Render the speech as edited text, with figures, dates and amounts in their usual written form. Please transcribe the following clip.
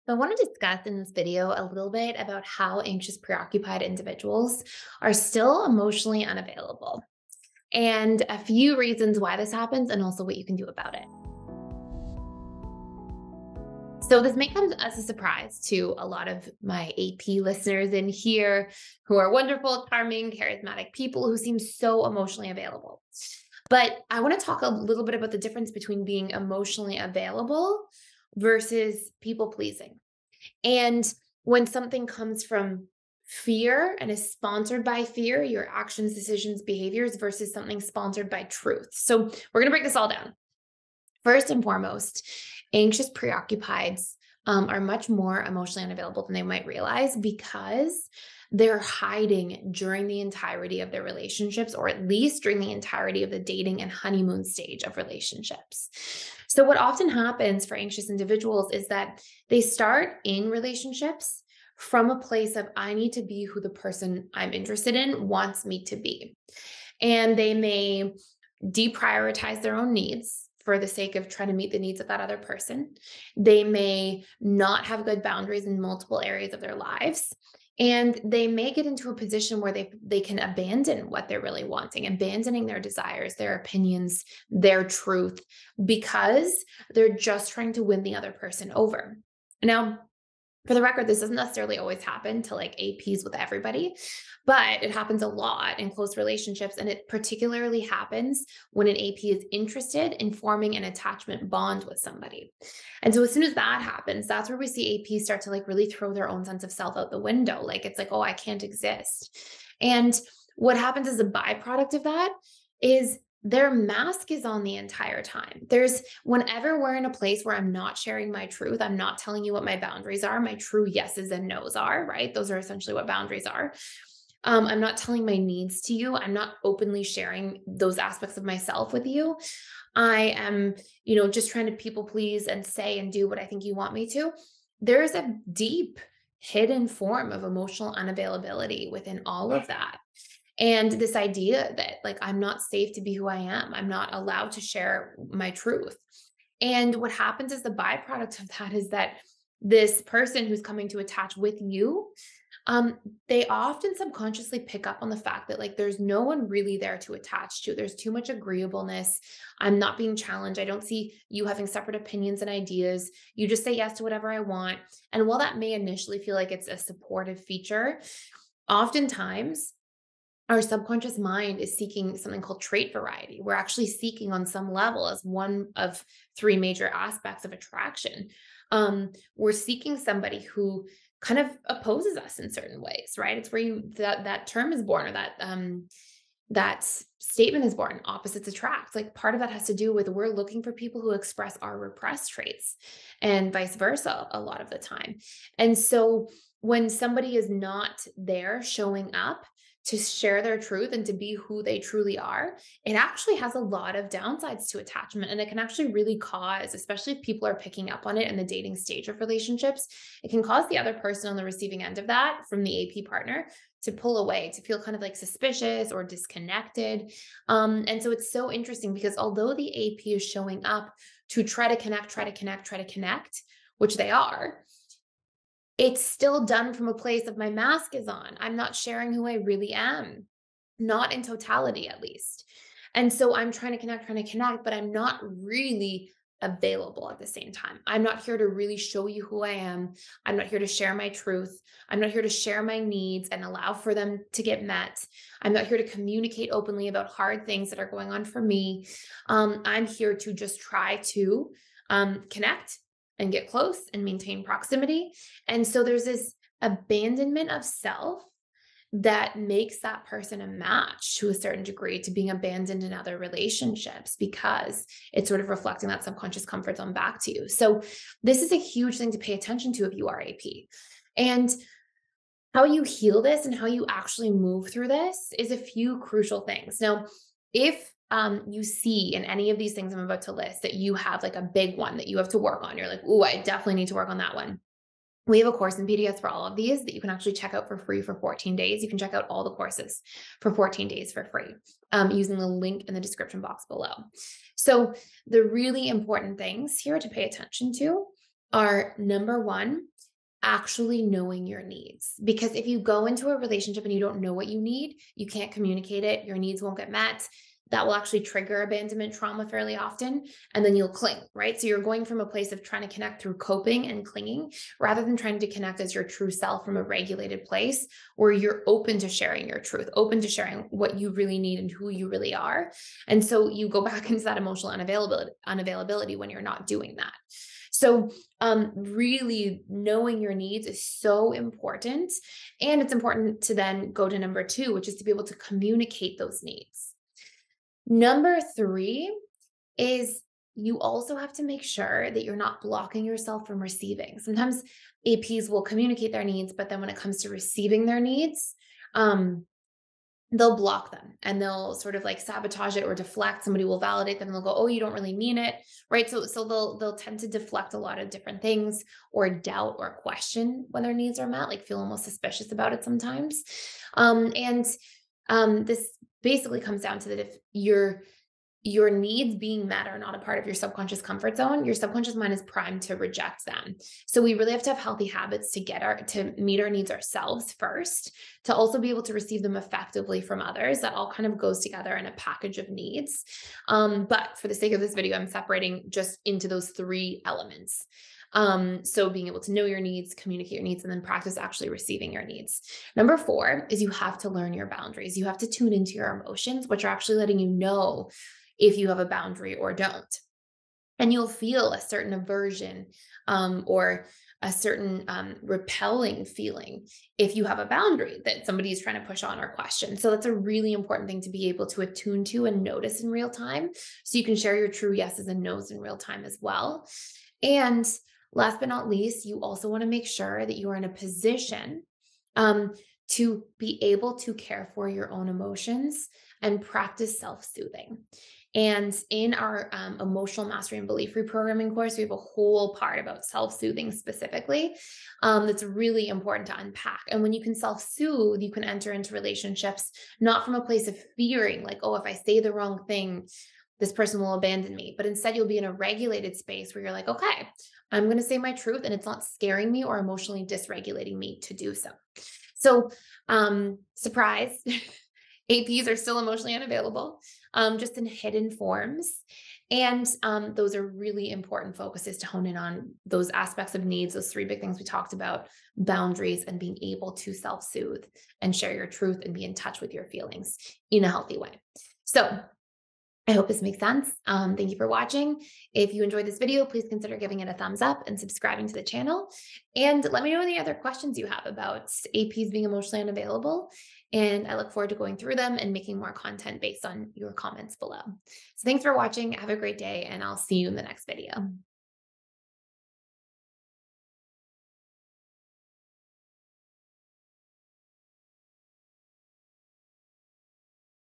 So I want to discuss in this video a little bit about how anxious preoccupied individuals are still emotionally unavailable and a few reasons why this happens and also what you can do about it. So this may come as a surprise to a lot of my AP listeners in here who are wonderful, charming, charismatic people who seem so emotionally available. But I want to talk a little bit about the difference between being emotionally available versus people pleasing. And when something comes from fear and is sponsored by fear, your actions, decisions, behaviors versus something sponsored by truth. So we're going to break this all down. First and foremost, anxious preoccupieds are much more emotionally unavailable than they might realize because they're hiding during the entirety of their relationships, or at least during the entirety of the dating and honeymoon stage of relationships. So, what often happens for anxious individuals is that they start in relationships from a place of, I need to be who the person I'm interested in wants me to be. And they may deprioritize their own needs for the sake of trying to meet the needs of that other person. They may not have good boundaries in multiple areas of their lives. And they may get into a position where they can abandon what they're really wanting, abandoning their desires, their opinions, their truth, because they're just trying to win the other person over. Now, for the record, this doesn't necessarily always happen to like APs with everybody, but it happens a lot in close relationships. And it particularly happens when an AP is interested in forming an attachment bond with somebody. And so as soon as that happens, that's where we see APs start to like really throw their own sense of self out the window. Like it's like, oh, I can't exist. And what happens as a byproduct of that is their mask is on the entire time. Whenever we're in a place where I'm not sharing my truth, I'm not telling you what my boundaries are, my true yeses and nos are, right? Those are essentially what boundaries are. I'm not telling my needs to you. I'm not openly sharing those aspects of myself with you. I am, just trying to people please and say and do what I think you want me to. There's a deep hidden form of emotional unavailability within all of that. And this idea that like I'm not safe to be who I am, I'm not allowed to share my truth. And what happens as the byproduct of that is that this person who's coming to attach with you, um, they often subconsciously pick up on the fact that like there's no one really there to attach to. There's too much agreeableness. I'm not being challenged. I don't see you having separate opinions and ideas. You just say yes to whatever I want. And while that may initially feel like it's a supportive feature, oftentimes our subconscious mind is seeking something called trait variety. We're actually seeking on some level as one of three major aspects of attraction. We're seeking somebody who kind of opposes us in certain ways, right? It's where that term is born, or that statement is born. Opposites attract. Like part of that has to do with we're looking for people who express our repressed traits, and vice versa a lot of the time. And so when somebody is not there showing up to share their truth and to be who they truly are, it actually has a lot of downsides to attachment. And it can actually really cause, especially if people are picking up on it in the dating stage of relationships, it can cause the other person on the receiving end of that from the AP partner to pull away, to feel kind of like suspicious or disconnected. And so it's so interesting because although the AP is showing up to try to connect, which they are, it's still done from a place of my mask is on. I'm not sharing who I really am, not in totality, at least. And so I'm trying to connect, but I'm not really available at the same time. I'm not here to really show you who I am. I'm not here to share my truth. I'm not here to share my needs and allow for them to get met. I'm not here to communicate openly about hard things that are going on for me. I'm here to just try to connect and get close and maintain proximity. And so there's this abandonment of self that makes that person a match to a certain degree to being abandoned in other relationships because it's sort of reflecting that subconscious comfort zone back to you. So this is a huge thing to pay attention to if you are AP. And how you heal this and how you actually move through this is a few crucial things. Now, if you see in any of these things I'm about to list that you have like a big one that you have to work on, you're like, oh, I definitely need to work on that one. We have a course in PDS for all of these that you can actually check out for free for 14 days. You can check out all the courses for 14 days for free using the link in the description box below. So the really important things here to pay attention to are number one, actually knowing your needs. Because if you go into a relationship and you don't know what you need, you can't communicate it, your needs won't get met. That will actually trigger abandonment trauma fairly often. And then you'll cling, right? So you're going from a place of trying to connect through coping and clinging rather than trying to connect as your true self from a regulated place where you're open to sharing your truth, open to sharing what you really need and who you really are. And so you go back into that emotional unavailability when you're not doing that. So really knowing your needs is so important. And it's important to then go to number two, which is to be able to communicate those needs. Number three is you also have to make sure that you're not blocking yourself from receiving. Sometimes APs will communicate their needs, but then when it comes to receiving their needs, they'll block them and they'll sort of like sabotage it or deflect. Somebody will validate them and they'll go, "Oh, you don't really mean it." Right. So they'll tend to deflect a lot of different things or doubt or question when their needs are met, like feel almost suspicious about it sometimes. And this basically comes down to that if your needs being met are not a part of your subconscious comfort zone, your subconscious mind is primed to reject them. So we really have to have healthy habits to meet our needs ourselves first, to also be able to receive them effectively from others. That all kind of goes together in a package of needs. But for the sake of this video, I'm separating just into those three elements. So being able to know your needs, communicate your needs, and then practice actually receiving your needs. Number four is you have to learn your boundaries. You have to tune into your emotions, which are actually letting you know if you have a boundary or don't. And you'll feel a certain aversion or a certain repelling feeling if you have a boundary that somebody is trying to push on or question. So that's a really important thing to be able to attune to and notice in real time. So you can share your true yeses and nos in real time as well. And last but not least, you also want to make sure that you are in a position to be able to care for your own emotions and practice self-soothing. And in our emotional mastery and belief reprogramming course, we have a whole part about self-soothing specifically that's really important to unpack. And when you can self-soothe, you can enter into relationships not from a place of fearing, like, oh, if I say the wrong thing, this person will abandon me. But instead, you'll be in a regulated space where you're like, okay, I'm going to say my truth and it's not scaring me or emotionally dysregulating me to do so. So, surprise, APs are still emotionally unavailable, just in hidden forms. And those are really important focuses to hone in on those aspects of needs, those three big things we talked about, boundaries, and being able to self-soothe and share your truth and be in touch with your feelings in a healthy way. So I hope this makes sense. Thank you for watching. If you enjoyed this video, please consider giving it a thumbs up and subscribing to the channel. And let me know any other questions you have about APs being emotionally unavailable. And I look forward to going through them and making more content based on your comments below. So thanks for watching. Have a great day, and I'll see you in the next video.